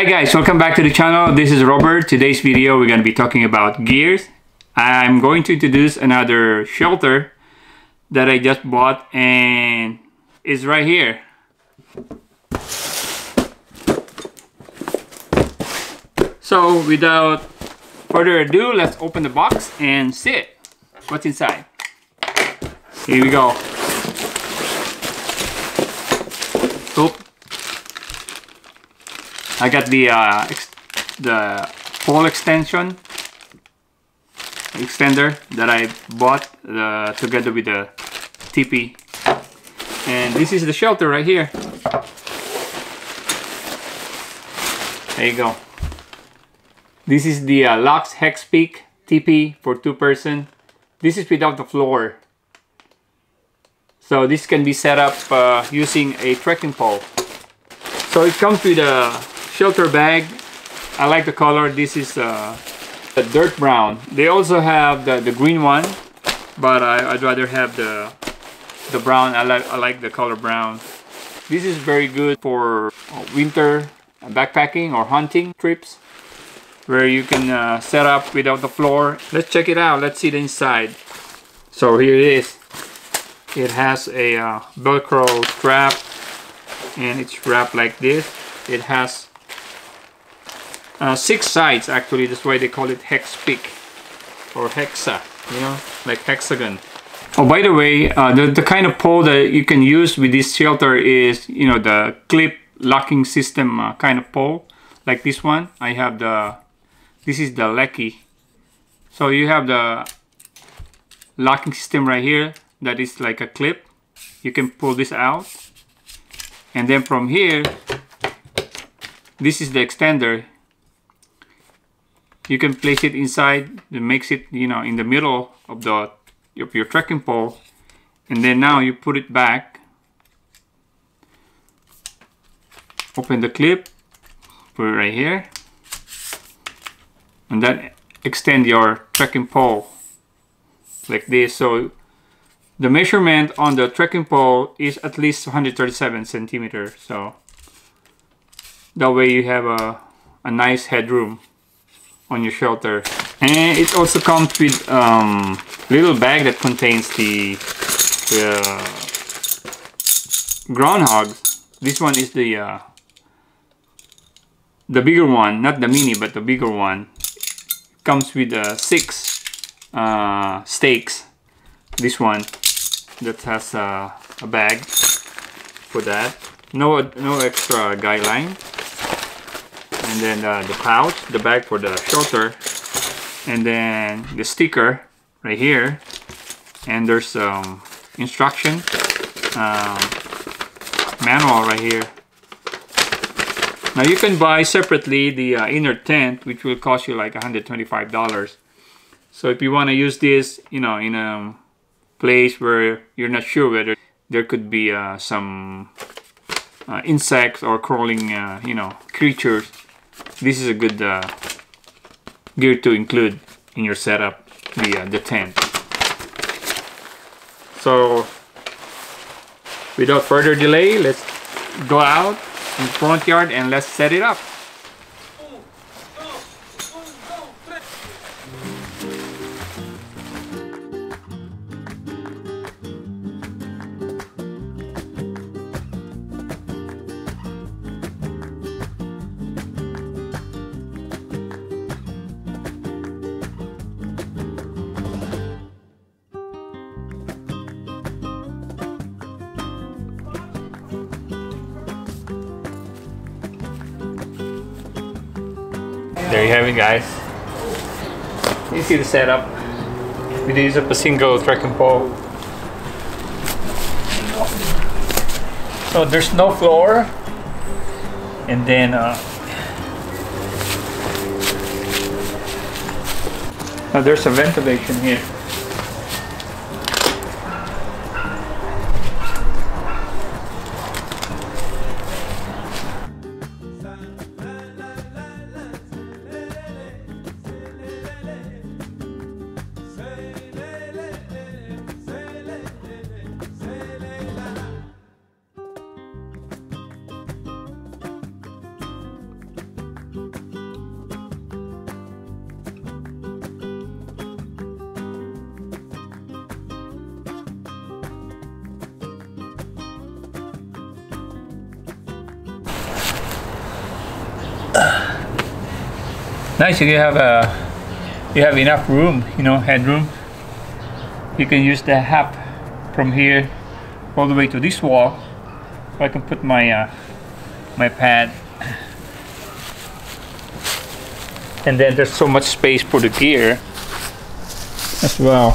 Hi guys, welcome back to the channel. This is Robert. Today's video we're going to be talking about gears. I'm going to introduce another shelter that I just bought and it's right here. So without further ado, let's open the box and see it. What's inside? Here we go. Oop. I got the pole extender that I bought together with the Tipi, and this is the shelter right here. There you go. This is the Luxe Hexpeak Tipi for 2-person. This is without the floor, so this can be set up using a trekking pole. So it comes with a shelter bag. I like the color. This is a dirt brown. They also have the green one, but I'd rather have the brown. I like the color brown. This is very good for winter backpacking or hunting trips, where you can set up without the floor. Let's check it out. Let's see the inside. So here it is. It has a Velcro strap, and it's wrapped like this. It has 6 sides actually. That's why they call it Hexpeak or Hexa, you know, like hexagon. Oh, by the way, the kind of pole that you can use with this shelter is, you know, the clip locking system kind of pole, like this one. I have this is the Lecky. So you have the locking system right here that is like a clip. You can pull this out, and then from here, this is the extender. You can place it inside. It makes it, you know, in the middle of your trekking pole, and then now you put it back. Open the clip, put it right here, and then extend your trekking pole like this. So the measurement on the trekking pole is at least 137 centimeters. So that way you have a nice headroom on your shelter. And it also comes with little bag that contains the groundhogs. This one is the bigger one, not the mini, but the bigger one. Comes with 6 stakes. This one that has a bag for that. No extra guy line. And then the pouch, the bag for the shelter, and then the sticker right here. And there's instruction manual right here. Now you can buy separately the inner tent, which will cost you like $125. So if you want to use this, you know, in a place where you're not sure whether there could be some insects or crawling, you know, creatures, this is a good gear to include in your setup, the tent. So without further delay, let's go out in the front yard and let's set it up. There you have it, guys. You see the setup. We use up a single trekking pole. So there's no floor, and then there's a ventilation here. Nice, you have enough room, you know, headroom. You can use the hap from here all the way to this wall. So I can put my my pad, and then there's so much space for the gear as well.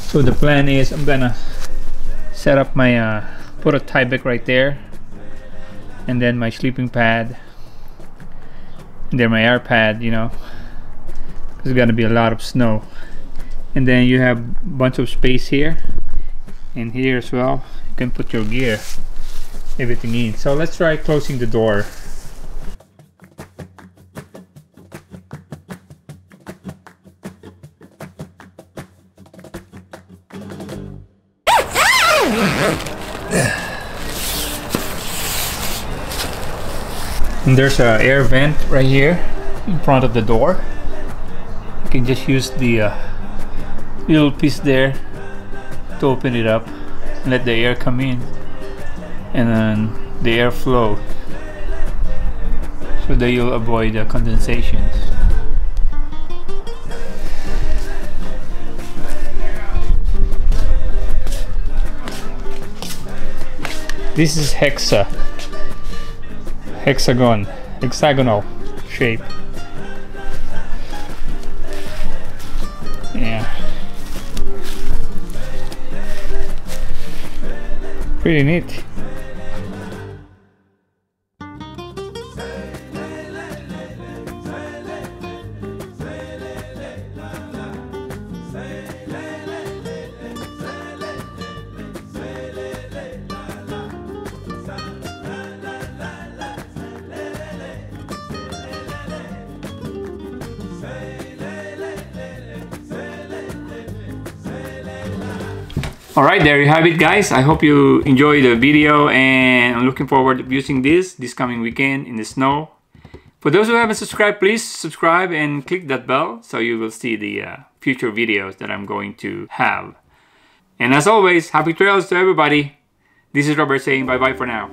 So the plan is I'm gonna set up my put a Tyvek right there, and then my sleeping pad, and then my air pad, you know, there's gonna be a lot of snow. And then you have a bunch of space here and here as well. You can put your gear, everything in. So let's try closing the door. And there's an air vent right here in front of the door. You can just use the little piece there to open it up and let the air come in, and then the air flow, so that you'll avoid the condensations. This is hexagonal shape. Yeah, pretty neat. Alright, there you have it, guys. I hope you enjoyed the video, and I'm looking forward to using this coming weekend in the snow. For those who haven't subscribed, please subscribe and click that bell so you will see the future videos that I'm going to have. And as always, happy trails to everybody. This is Robert saying bye-bye for now.